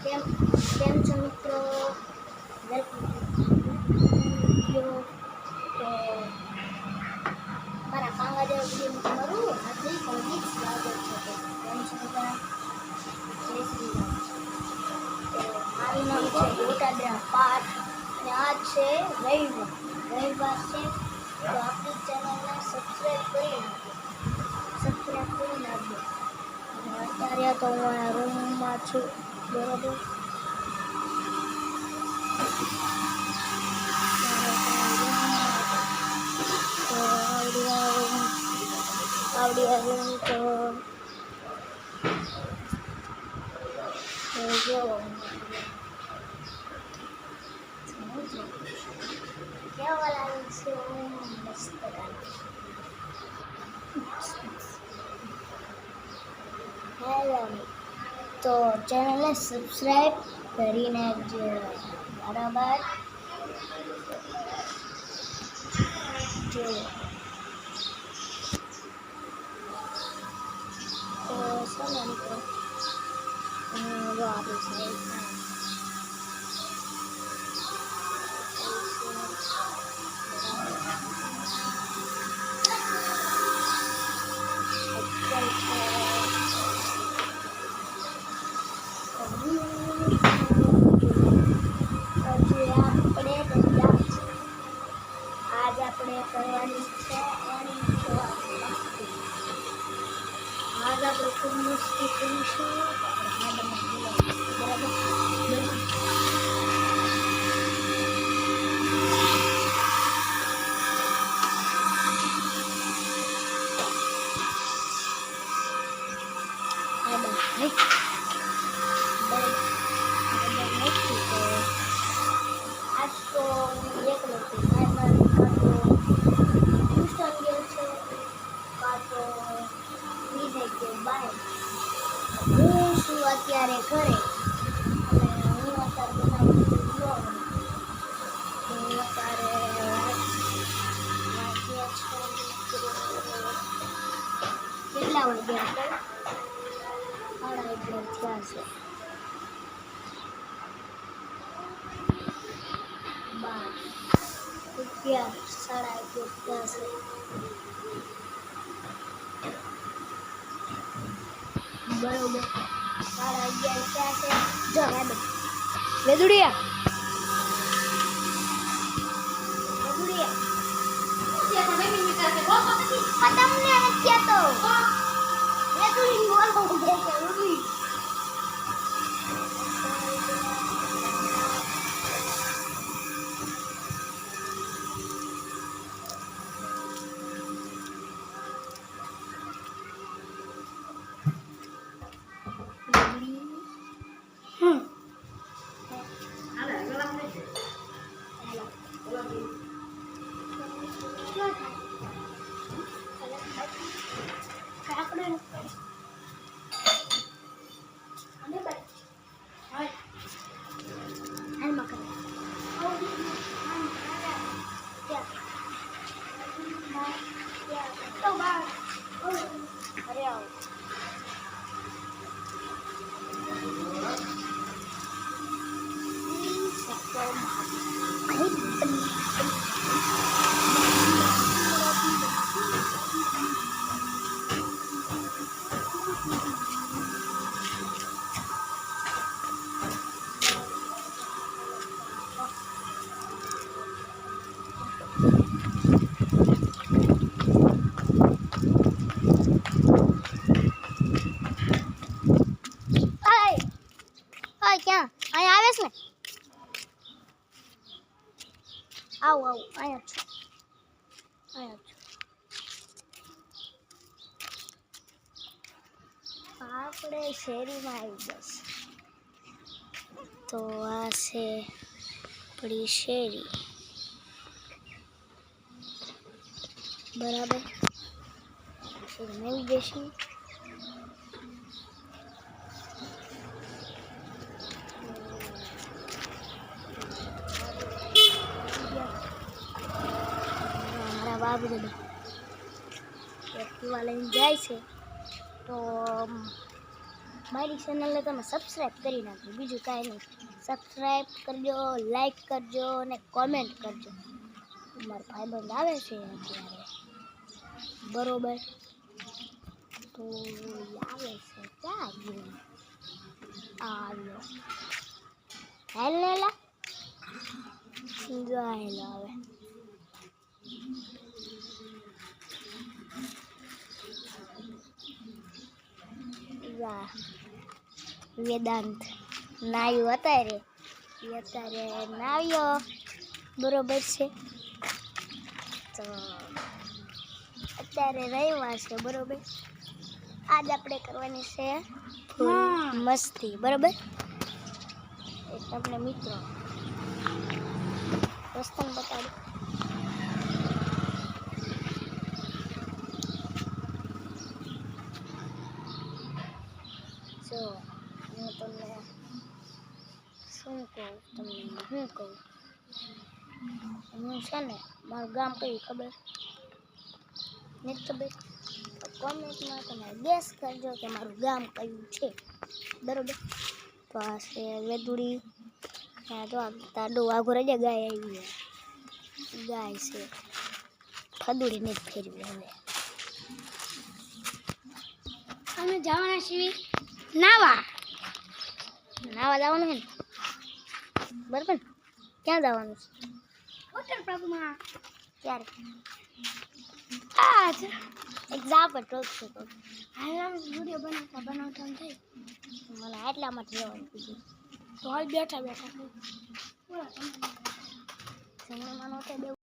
કેમ કેમ છો મિત્રો? Welcome video. તો મારા કાંગા જેવા વિડીયો તમારું હાર્દિક હાર્દિક સ્વાગત છે. તો કેમ છો બધા? જય શ્રી રામ. તો મારું નામ છે ગોટાદરા પાઠ અને આજ છે રવિવાર છે. તો આપણી ચેનલને સબસ્ક્રાઈબ કરી નાખજો. અને અત્યારે તો હું આ રૂમમાં છું, બરાબર. આવડી રૂમ તો કેવો કેવા લાગે છે? મસ્ત હેલો, તો ચેનલને સબસ્ક્રાઈબ કરી નાખજો, બરાબર. જો તો શું મિત્રો, જો આપણી સાઈડ આજ આપણે કરવાની છે આજ આપણે ખૂબ મસ્તી કરીશું, બરાબર. આજ તો એકલો છું, ટ્યુશન ગયો છે, કાં તો વિજય કે બાય. હું છું અત્યારે ઘરે, અને હું અત્યારે બનાવું છું બ્લોગ. હું અત્યારે કેટલા વાગ્યા છે? 11:30 થયા છે. 11:30 થયા છે. બરોબર, 11:30 થયા છે. જો મેડમ વેદુડિયા તમને નથી કહેતો વેદુડી બોલવું દે કે ઉડી. ક્યાં અહીંયા આવે છે ને? આવું અહીંયા છું. આપણે શેરીમાં આવી જશે. તો આ છે આપણી શેરી, બરાબર. શેરીમાં આવી જશે. બાબુ એક્ટિવા લઈને જાય છે. તો મારી ચેનલને તમે સબસ્ક્રાઈબ કરી નાખજો, બીજું કાંઈ નહીં. સબસ્ક્રાઈબ કરજો, લાઈક કરજો અને કોમેન્ટ કરજો. મારો ભાઈબંધ આવે છે અત્યારે, બરોબર? તો આવે છે, ક્યાં ગયો? આવ્યો. હેલ લેલા જાયેલો આવે. વેદાંત નાયું અત્યારે નાવ્યો, બરોબર છે. તો અત્યારે રવિવાર છે, બરોબર. આજ આપણે કરવાની છે મસ્તી, બરોબર. એ તમને મિત્રો રસ્તાને બતાડું. જો હું તમને શું કહું, હું છે ને મારું ગામ કયું ખબર નથી? ખબર તો કોમેન્ટમાં તમે ગેસ કરજો કે મારું ગામ કયું છે, બરોબર. તો આ છે વેદુડી. તો તાડો વાઘો રજા ગાય આવી, ગાય છે ફદુડી નથી ફેરવી. હવે અમે જવાના છીએ નાવા જવાનું છે ને, બરાબર? ક્યાં જવાનું છે? વોટર પાર્કમાં. ક્યારે? આજ એક્ઝામ પર ટોક છે તો હાલ વિડીયો બનાવતા થઈ મને એટલા માટે જવાનું કીધું. તો હાલ બેઠા જમવાનું